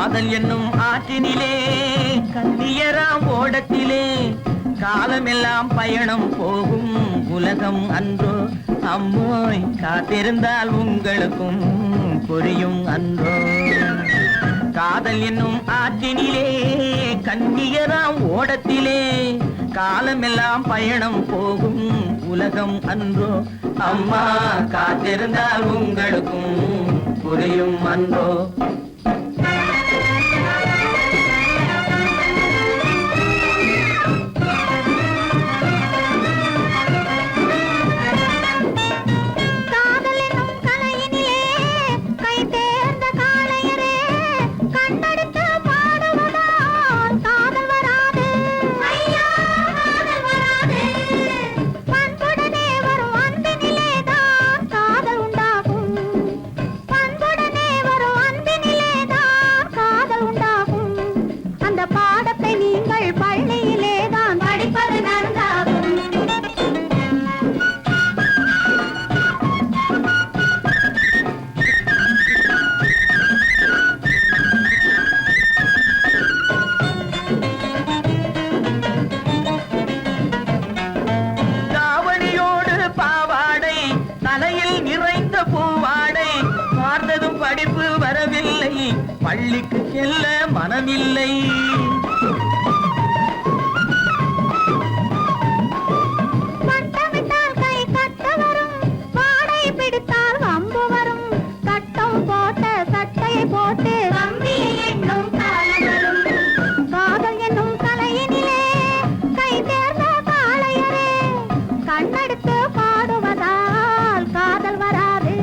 காதல் என்னும் ஆற்றினிலே கண்ணியராம் ஓடத்திலே காலமெல்லாம் பயணம் போகும் உலகம் அன்றோ அம்மோய் காத்திருந்தால் உங்களுக்கும் புரியும் அன்றோ காதல் என்னும் ஆற்றினிலே கண்ணியராம் ஓடத்திலே காலமெல்லாம் பயணம் போகும் உலகம் அன்றோ அம்மா காத்திருந்தால் உங்களுக்கும் புரியும் அன்றோ படிப்பு வரவில்லை பள்ளிக்கு செல்ல மனமில்லை பட்டமிட்டால் கை கட்ட வரும் பாடை பிடித்தால் வம்பு வரும் கட்டம் போட்ட சட்டையை போட்டு கம்பியை எண்ணும் காலம் வரும் காதல் என்னும் கலையினிலே கை தேர்ந்த காளையரே கண்ணெடுத்து பாடுவதால் காதல் வராது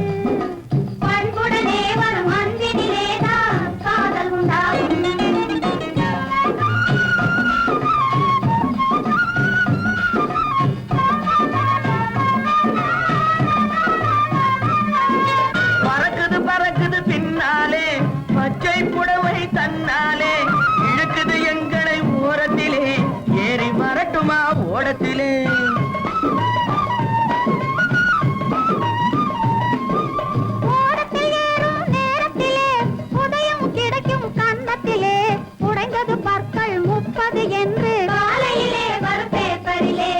ஓடத்திலே ஓடத்தில் ஏறும் நேரத்திலே உதயம் கிடைக்கும் கன்னத்திலே உடைந்தது பற்கள் 30 என்று காலையிலே வரும் பேப்பரிலே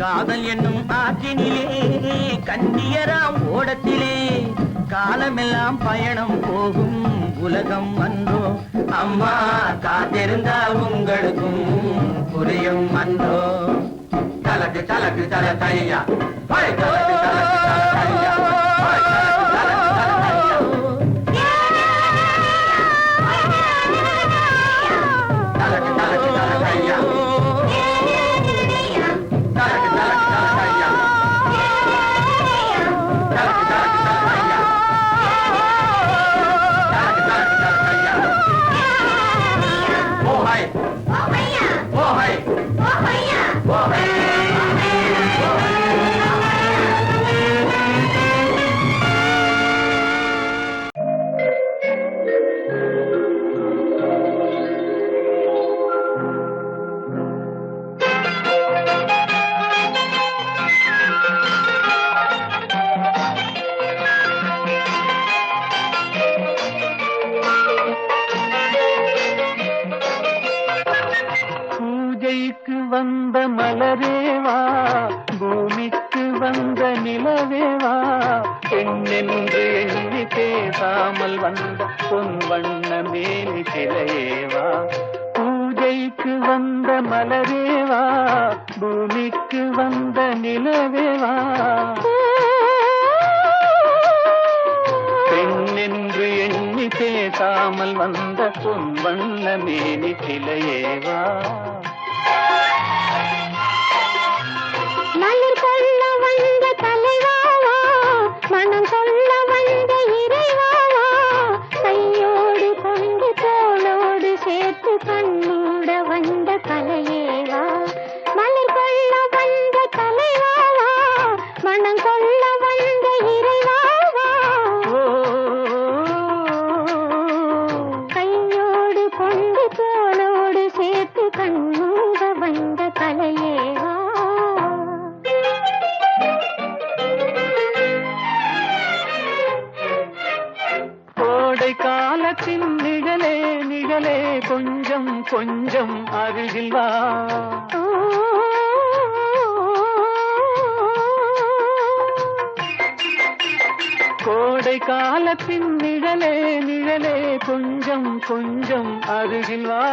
காதல் என்னும் ஆற்றினிலே கண்ணியராம் ஓடத்திலே காலமெல்லாம் பயணம் போகும் உலகம் அன்றோ அம்மா காத்திருந்தால் உங்களுக்கும் புரியும் அன்றோ தலக்கு தலக்கு தல தையா தலக்கு தலக்கு தல தையா வந்த மலரேவா பூமிக்கு வந்த நிலவேவா பெண்ணென்று எண்ணி பேசாமல் வந்த பொன் வண்ண மேனி சிலையேவா பூஜைக்கு வந்த மலரேவா பூமிக்கு வந்த நிலவேவா பெண்ணென்று எண்ணி பேசாமல் வந்த பொன் வண்ண மேனி சிலையேவா மலர் கொள்ள வந்த தலைவாவா மனம் கொள்ள வந்த இறைவாவா கையோடு கொண்டு தோளோடு சேர்த்து கண்ணூட வந்த கலையேவா மலர் கொள்ள வந்த தலைவாவா மனம் கொள்ள வந்த இறைவாவா கையோடு கொண்டு தோளோடு சேர்த்து கண்ணூட வந்த கலையேவா கோடை காலத்தின் நிழலே நிழலே கொஞ்சம் கொஞ்சம் அருகில் வா. கோடை காலத்தின் நிழலே நிழலே கொஞ்சம் கொஞ்சம் அருகில் வா.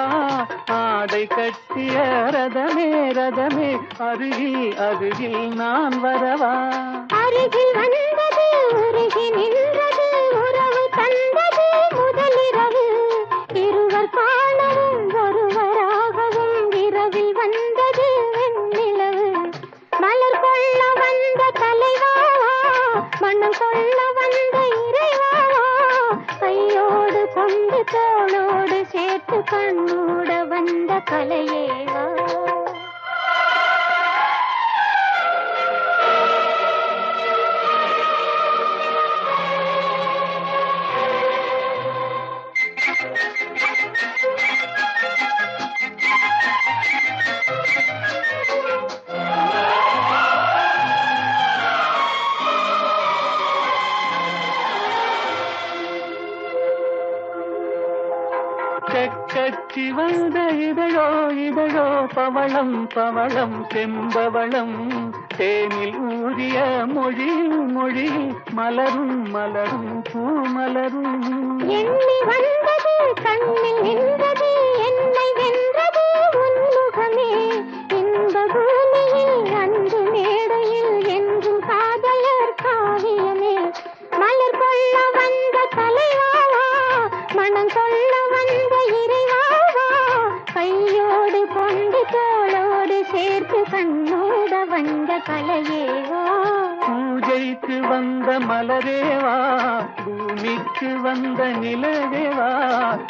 ஆடை கட்டிய ரதமே ரதமே அருகில் அருகில் நான் வரவா. அருகில் வந்தது உருகி நின்றது உறவு தந்தது முதலிரவு. இருவர் காணவும் ஒருவராகவும் இரவில் வந்தது வெண்ணிலவு. மலர் கொள்ள வந்த தலைவாவா மனம் கொள்ள வந்த இறைவாவா. கையோடு கொண்டு தோளோடு சேர்த்து கண்ணூட வந்த கலையேவா. செக்கச்சி வந்த இதழோ இதழோ பவளம் பவளம் செம்பவளம். தேனில் ஊறிய மொழியில் மொழியில் மலரும் மலரும் பூமலரும். எண்ணி வந்தது கண்ணில் நின்றது என்னை வென்றது உன்முகமே. இந்த பூமியில் அன்பு மேடையில் என்றும் காதலர் காவியமே. மலர் கொள்ள வந்த தலைவாவா மனம் கொள்ள வந்த இறைவாவா. கையோடு கொண்டு தோளோடு சேர்த்து கண்ணோட வந்த கலையேவா. பூஜைக்கு வந்த மலரேவா பூமிக்கு வந்த நிலவேவா.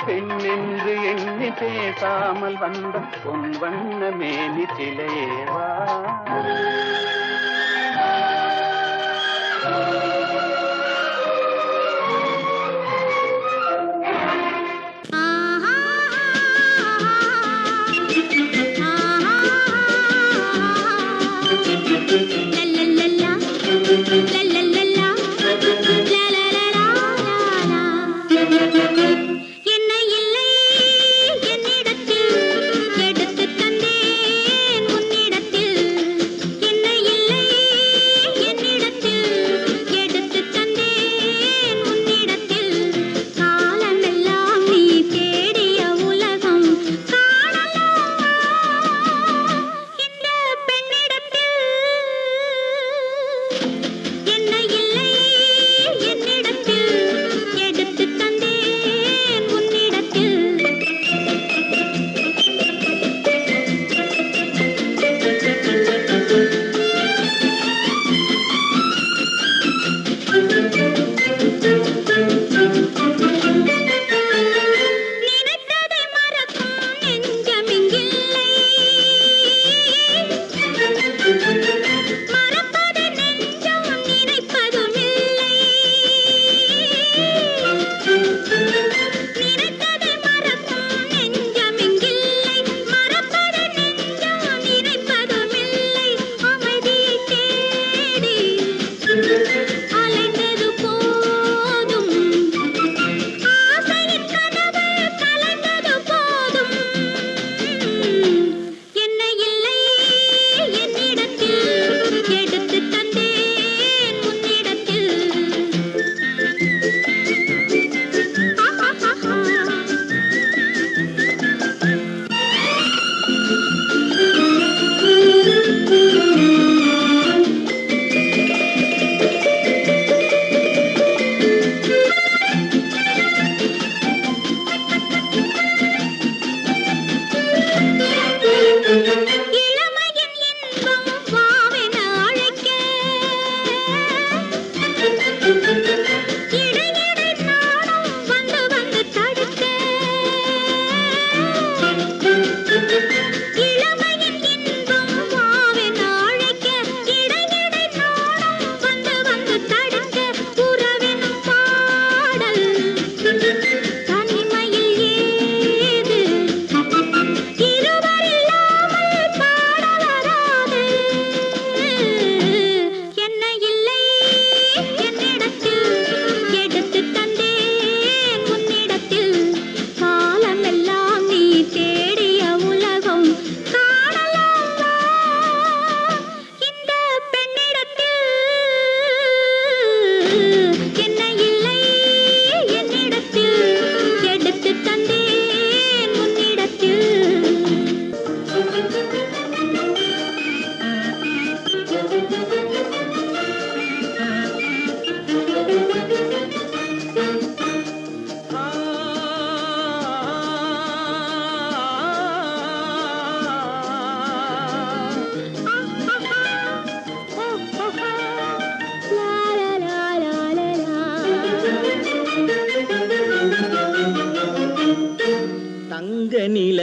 பெண்ணென்று எண்ணி பேசாமல் வந்த பொன் வண்ண மேனி சிலையேவா. என்னை இல்லை என்னிடத்தில் எடுத்து தந்தேன் உன்னிடத்தில். என்னை இல்லை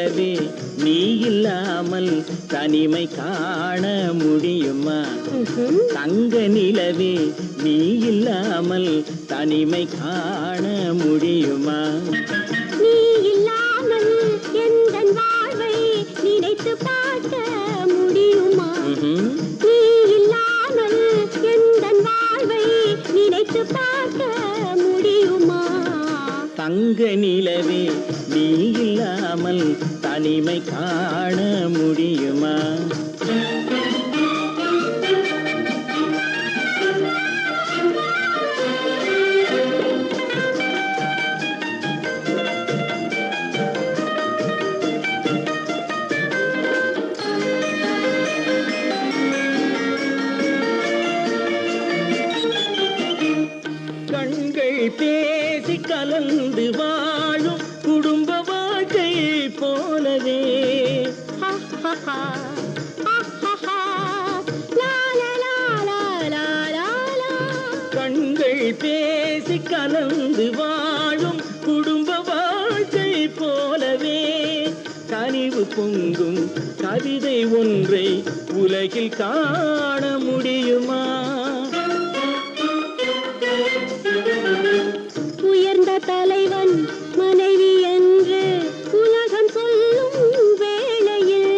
நிலவே நீ இல்லாமல் தனிமை காண முடியுமா? தங்க நிலவே நீ இல்லாமல் தனிமை காண முடியுமா? நீ இல்லாமல் எந்தன் வாழ்வை நினைத்து பார்க்க முடியுமா? நீ இல்லாமல் எந்தன் வாழ்வை நினைத்து பார்க்க முடியுமா? தங்க நிலவே நீ இல்லாமல் தனிமை காண முடியுமா? கண்கள் பேசி கலந்து வாழும் குடும்ப வாழ்க்கை போலவே கண்கள் பேசி கலந்து வாழும் குடும்ப வாழ்க்கை போலவே கனிவு பொங்கும் கவிதை ஒன்றை உலகில் காண முடியுமா? உயர்ந்த தலைவன் மனைவி என்று உலகம் சொல்லும் வேளையில்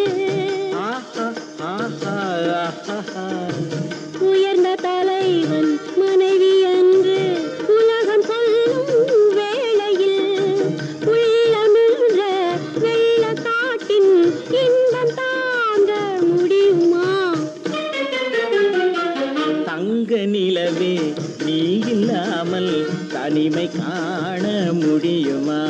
உயர்ந்த தலைவன் மனைவி என்று உலகம் சொல்லும் வேளையில் உள்ளமிழ்ந்த வெள்ளக்காட்டின் இன்பம் தாங்க முடியுமா? தங்க நிலவே நீ இல்லாமல் தனிமை காண முடியுமா?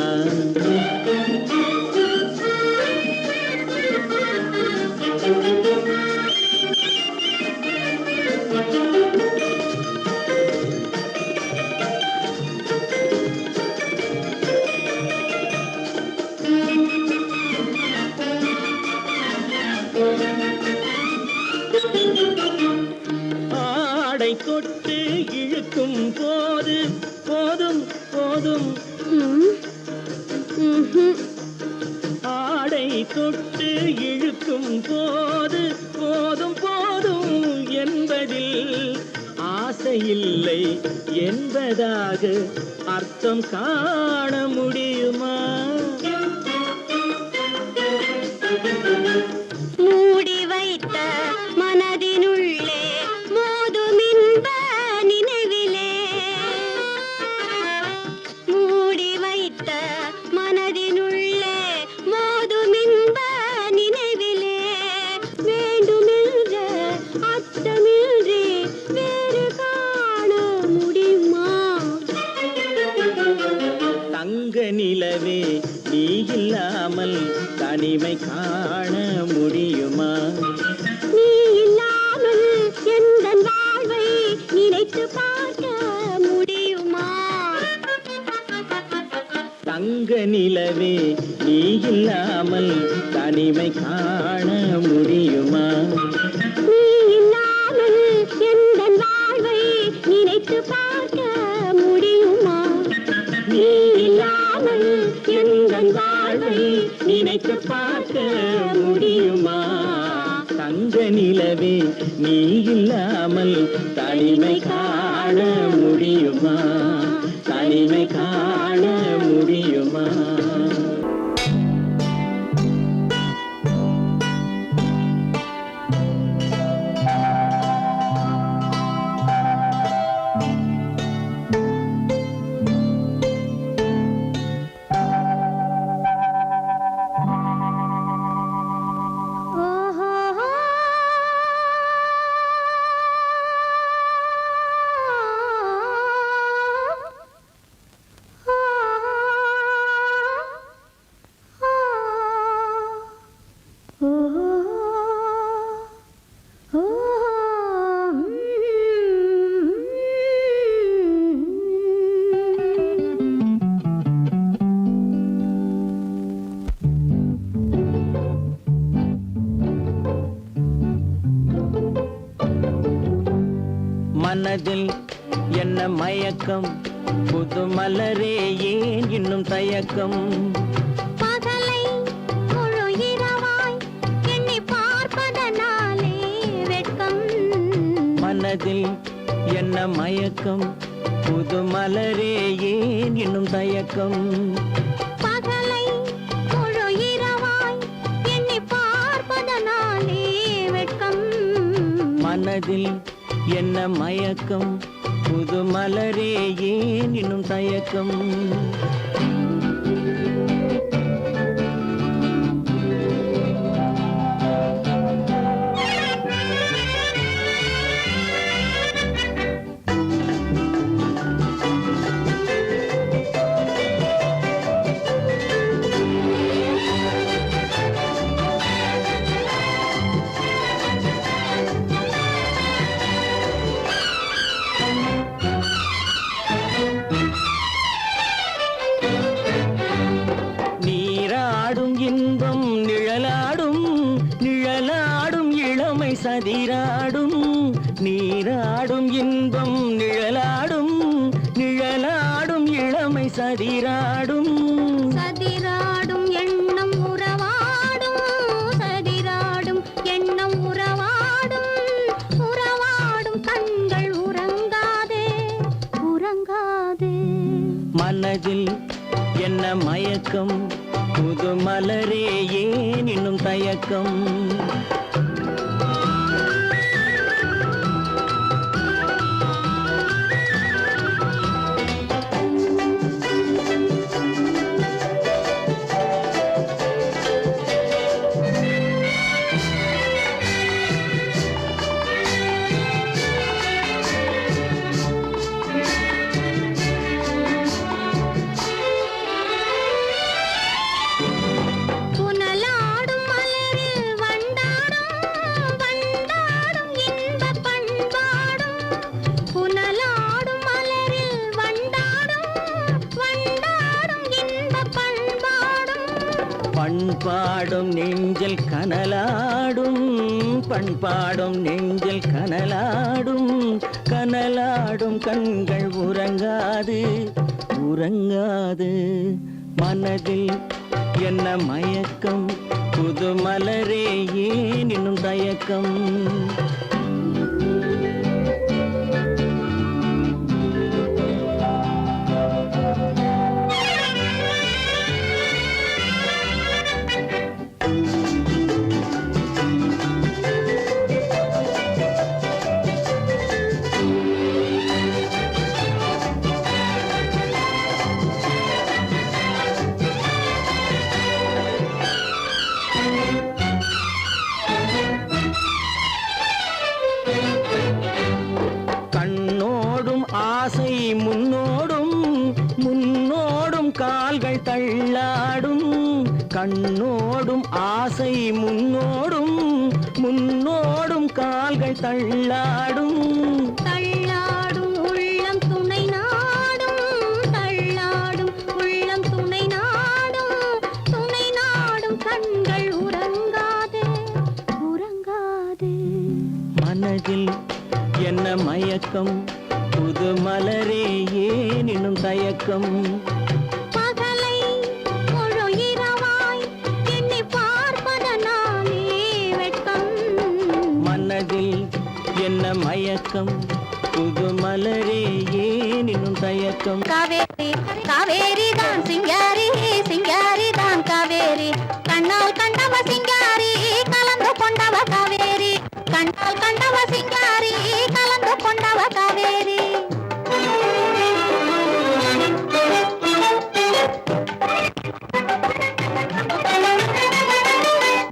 ஆடை தொட்டு இழுக்கும் போது போதும் போதும் ஆடை தொட்டு இழுக்கும் போது போதும் போதும் என்பதில் ஆசையில்லை என்பதாக அர்த்தம் காண முடியுமா? மூடி வைத்த மனதினுள்ளே மோதும் இன்ப நினைவிலே மூடி வைத்த மனதினுள்ளே மோதும் இன்ப நினைவிலே வேண்டுமென்ற அர்த்தமின்றி வேறு காண முடியுமா? தங்க நிலவே நீ இல்லாமல் தனிமை காண முடியுமா? நீ இல்லாமல் எந்தன் வாழ்வை நினைத்து பார்க்க முடியுமா? தங்க நிலவே நீ இல்லாமல் தனிமை காண முடியுமா? நீ இல்லாமல் எந்தன் வாழ்வை நினைத்து பார்க்க முடியுமா? நீ இல்லாமல் எந்தன் வாழ்வை நினைத்து பார்க்க முடியுமா? தங்க நிலவே நீ இல்லாமல் தனிமை காண முடியுமா? தனிமை காண முடியுமா? மனதில் என்ன மயக்கம், புது மலரே ஏன் இன்னும் தயக்கம்? பகலை மனதில் என்ன மயக்கம் புது மலரே ஏன் இன்னும் தயக்கம் பகலை முழு இரவாய் எண்ணி பார்ப்பதனாலே வெட்கம் மனதில் என்ன மயக்கம் புது மலரே ஏன் இன்னும் தயக்கம் நீராடும் இன்பம் நிழலாடும் நிழலாடும் இளமை சதிராடும் நீராடும் இன்பம் நிழலாடும் நிழலாடும் இளமை சதிராடும் சதிராடும் எண்ணம் உறவாடும் சதிராடும் எண்ணம் உறவாடும் உறவாடும் கண்கள் உறங்காதே உறங்காதே மனதில் என்ன மயக்கம் புது மலரே ஏன் இன்னும் தயக்கம் புனலாடும் மலரில் வண்டாடும் வண்டாடும் இன்பப் பண்பாடும் புனலாடும் மலரில் வண்டாடும் வண்டாடும் இன்பப் பண்பாடும் பண்பாடும் நெஞ்சில் கனலாடும் பண்பாடும் நெஞ்சில் கனலாடும் கனலாடும் கண்கள் உறங்காது உறங்காது மனதில் என்ன மயக்கம் புது மலரே ஏன் இன்னும் தயக்கம் கண்ணோடும் ஆசை முன்னோடும் முன்னோடும் கால்கள் தள்ளாடும் கண்ணோடும் ஆசை முன்னோடும் முன்னோடும் கால்கள் தள்ளாடும் தள்ளாடும் உள்ளம் துணை நாடும் தள்ளாடும் உள்ளம் துணை நாடும் கண்கள் உறங்காதே உறங்காதே மனதில் என்ன மயக்கம் புது மலரே ஏன் இன்னும் தயக்கம் பகலை முழு இரவாய் எண்ணி பார்ப்பதனாலே வெட்கம் மனதில் என்ன மயக்கம் புது மலரே ஏன் இன்னும் தயக்கம் காவேரி காவேரி தான் சிங்காரி சிங்காரி தான் காவேரி கண்ணால் கண்டவ சிங்காரி கலந்து கொண்டவ காவேரி கண்ணால் கண்டவ சிங்காரி கலந்து கொண்டவ காவேரி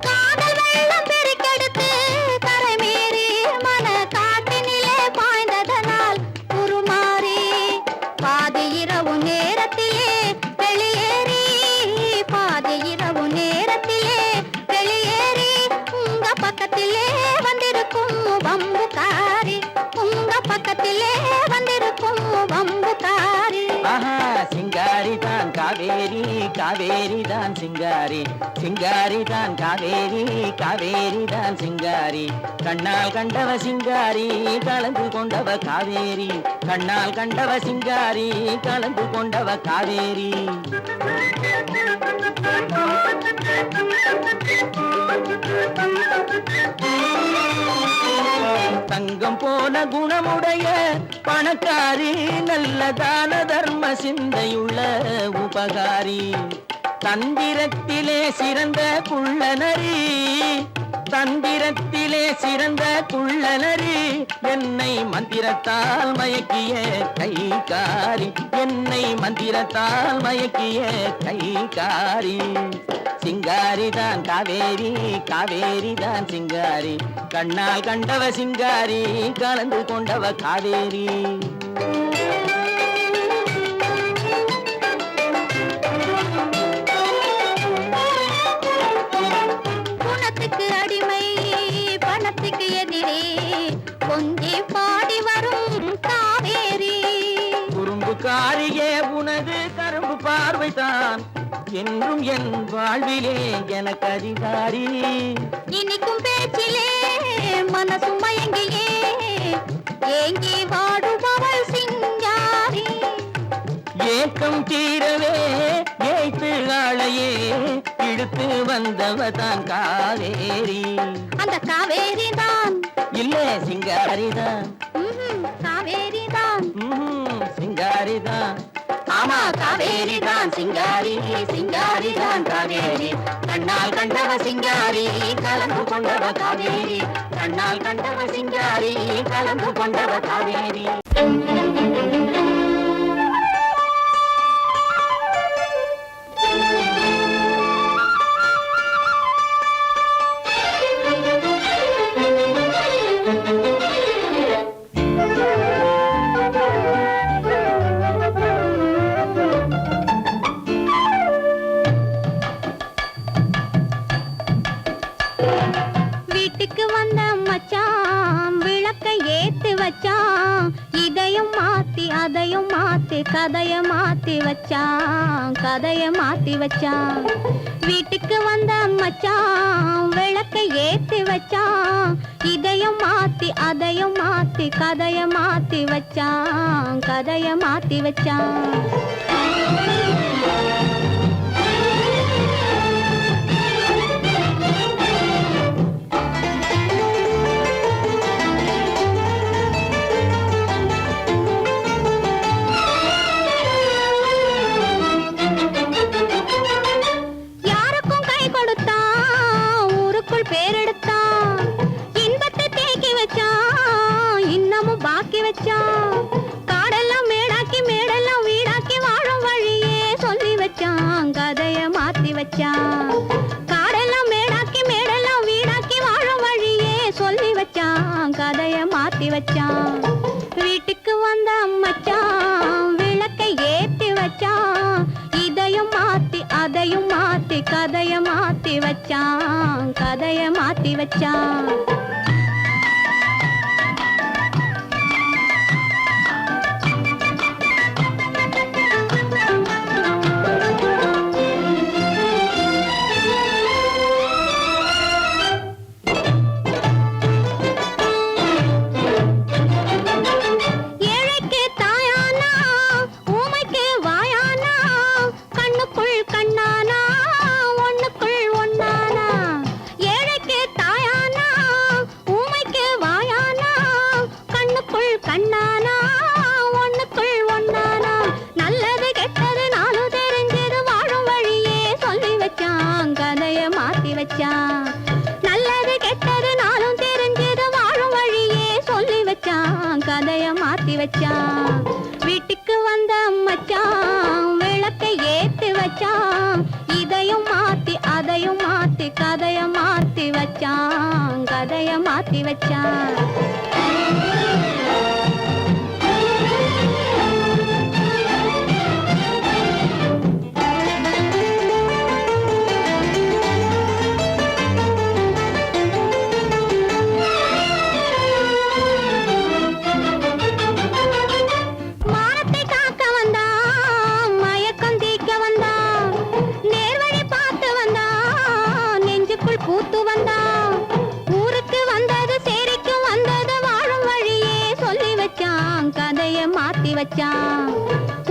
காதல் வெள்ளம் பெருக்கெடுத்து கரைமீறி மன காட்டினிலே பாய்ந்ததனால் உருமாறி பாதி இரவு நேரத்திலே வெளியேறி பாதி இரவு நேரத்திலே வெளியேறி உங்க பக்கத்திலே வந்திருக்கும் வம்புக்காரி உங்க பக்கத்திலே வந்திருக்கும் வம்புக்காரி ஆஹா சிங்காரி தான் காவேரி காவேரி தான் சிங்காரி சிங்காரி தான் காவேரி காவேரி தான் சிங்காரி கண்ணால் கண்டவ சிங்காரி கலந்து கொண்டவ காவேரி கண்ணால் கண்டவ சிங்காரி கலந்து கொண்டவ காவேரி Thank you. தங்கம் போல குணமுடைய பணக்காரி, நல்ல தான தர்ம சிந்தையுள்ள உபகாரி, தந்திரத்திலே சிறந்த குள்ளநரி, தந்திரத்திலே சிறந்த குள்ளநரி, என்னை மந்திரத்தால் மயக்கிய கைகாரி, என்னை மந்திரத்தால் மயக்கிய கைகாரி. சிங்காரிதான் காவேரி, காவேரிதான் சிங்காரி, கண்ணால் கண்டவ சிங்காரி, கலந்து கொண்டவ காவேரி. குணத்துக்கு அடிமை, பணத்துக்கு எதிரே, கொஞ்சி பாடி வரும் காவேரி. குறும்புக்காரியே உனது கரும்பு பார்வைதான் என்றும் என் வாழ்விலே எனக்கு அதிகாரி. இனிக்கும் பேச்சிலே மனசும் மயங்கியே ஏங்கி வாடுபவள் சிங்காரி. ஏக்கம் தீரவே ஏய்த்து ஆளையே இழுத்து வந்தவதான் காவேரி. அந்த காவேரி தான் இல்ல சிங்காரிதான், காவேரி தான், சிங்காரிதான். ஆமா காவேரி தான் சிங்காரி, சிங்காரி தான் காவேரி, கண்ணால் கண்டவ சிங்காரி, கலந்து கொண்டவ காவேரி, கண்ணால் கண்டவ சிங்காரி, கலந்து கொண்டவ காவேரி. வீட்டுக்கு வந்த மச்சான் விளக்கை ஏத்து வச்சான், இதையும் மாத்தி அதையும் மாத்தி கதைய மாத்தி வச்சான், கதைய மாத்தி வச்சான். வீட்டுக்கு வந்த மச்சான் விளக்கை ஏத்தி வச்சான், இதையும் மாத்தி அதையும் மாத்தி கதைய மாத்தி வச்சான், கதைய மாத்தி வச்சான். காடெல்லாம் மேடாக்கி மேடெல்லாம் வீடாக்கி வாழும் வழியே சொல்லி வச்சான், கதைய மாத்தி வச்சான். காடெல்லாம் மேடாக்கி மேடெல்லாம் வீடாக்கி வாழும் வழியே சொல்லி வச்சான், கதைய மாத்தி வச்சான். வீட்டுக்கு வந்த மச்சான் விளக்கை ஏத்தி வச்சான், இதையும் மாத்தி அதையும் மாத்தி கதைய மாத்தி வச்சான், கதைய மாத்தி வச்சான். நல்லது கெட்டது நாளும் தெரிஞ்சது வாழும் வழியே சொல்லி வச்சான், கதைய மாத்தி வச்சான். வீட்டுக்கு வந்த மச்சான் விளக்கை ஏத்தி வச்சான், இதையும் மாத்தி அதையும் மாத்தி கதைய மாத்தி வச்சான், கதைய மாத்தி வச்சான். பூத்து வந்தா ஊருக்கு வந்தது சேரிக்கும் வந்தது வாழும் வழியே சொல்லி வச்சான், கதைய மாத்தி வச்சான்.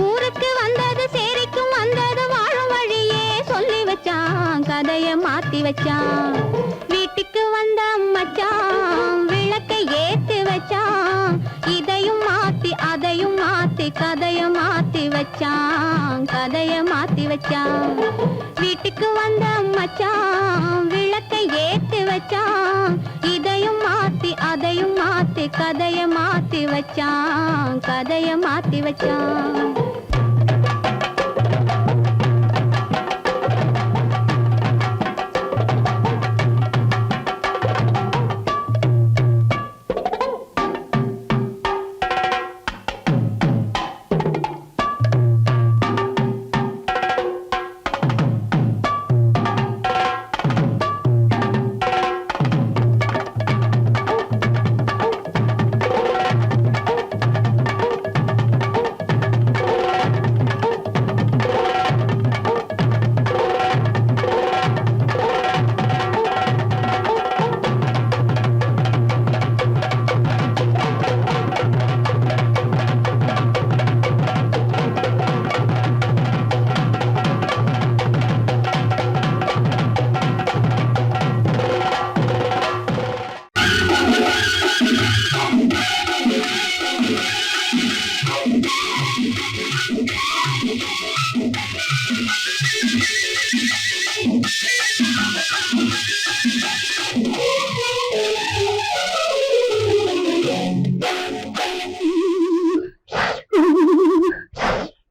ஊருக்கு வந்தது சேரிக்கும் வந்தது வாழும் வழியே சொல்லி வச்சான், கதைய மாத்தி வச்சான். வீட்டுக்கு வந்த மச்சான் விளக்கை ஏத்தி கதைய மாத்தி வச்சான், கதைய மாத்தி வச்சான். வீட்டுக்கு வந்த மச்சான் விளக்கை ஏத்தி வச்சான். இதையும் மாத்தி அதையும் மாத்தி கதைய மாத்தி வச்சான், கதைய மாத்தி வச்சான்.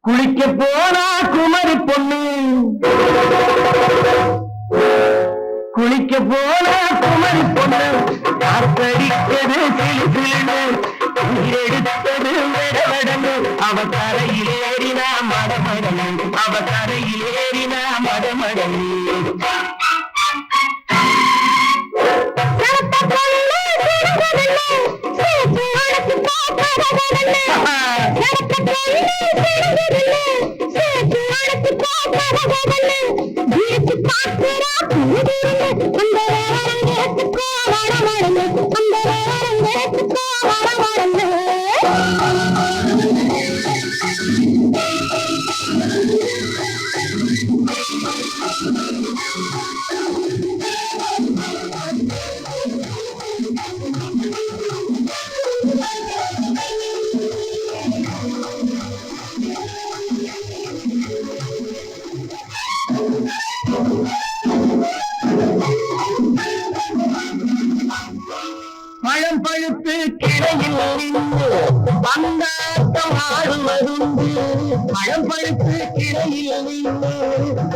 குளிக்க போனா குமரி பொண்ணு, குளிக்க போனா குமரி பொண்ணு, காத்தடித்தது சிலு சிலுன்னு, எடுத்தது விடவடன்னு, அவ கரையில் ஏறினா மடமடனு, அவ கரையில் ஏறினா மடமடனு. பழம் பழுத்து கிளையில் நின்று பந்தாட்டம் ஆடுவதுண்டு, பழம் பழுத்து கிளையில் நின்று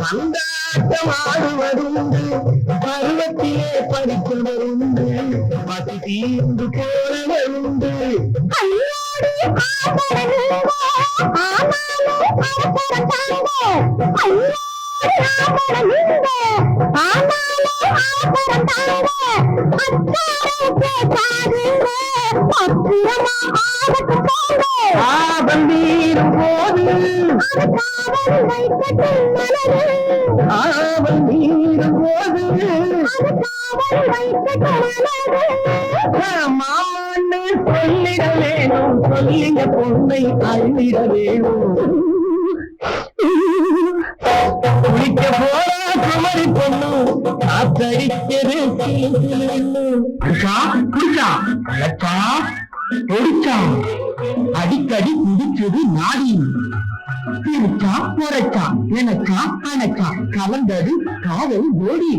பந்தாட்டம் ஆடுவதுண்டு, பருவத்திலே படித்தவருண்டு, பசி தீர்ந்து போனவருண்டு. ஆபந்தீரும் போது ஆபந்தீரும் போது மாமான்னு சொல்லிட வேணும், சொல்லிய பொண்ணை அழுதிட வேணும். குளிக்க போறா குமரி பொண்ணு, காத்தடிக்கிறது குடிச்சா குடிச்சா அழச்சா பொடிச்சா, அடிக்கடி குடிச்சது நாடி, பிரிச்சா பொறைச்சா எனச்சா அணைச்சா, கலந்தது காதல் ஓடி.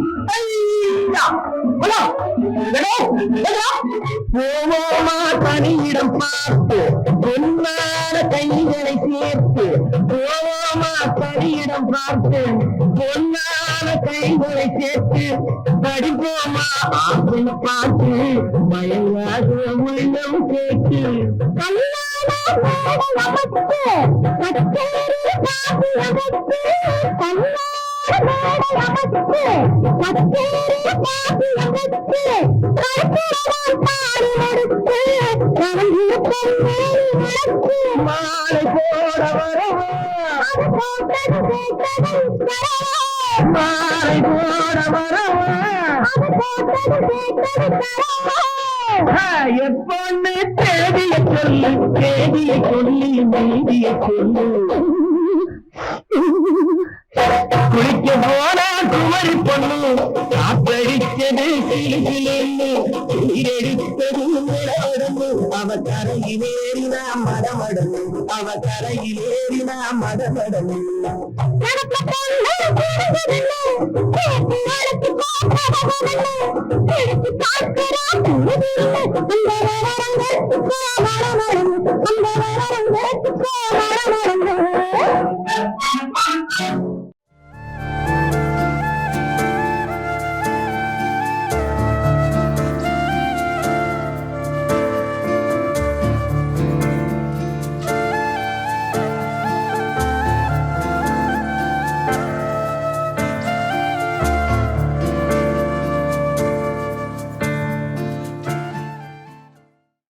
போவோமா தனியிடம் பார்த்து பொன்னான கைகளை சேர்த்து, போவோமா தனியிடம் பார்த்து பொன்னான கைகளை சேர்த்து, படிப்போமா ஆசை பார்த்து மயங்காத உள்ளம் கேட்டு. மாலை போட வரவா, மாலை போட வரவா, எப்பொண்ணு தேதிய சொல்லு, தேதிய சொல்லி நீதிய சொல்லு. குளிக்க போனா குமரி பொண்ணு, காத்தடிச்சது சிலு சிலுன்னு, உயிரெடுத்தது உடம்பு, அவ அவ கரையிலேறினா மடமடன் அவ கரையிலேறினா மடமடன் அந்த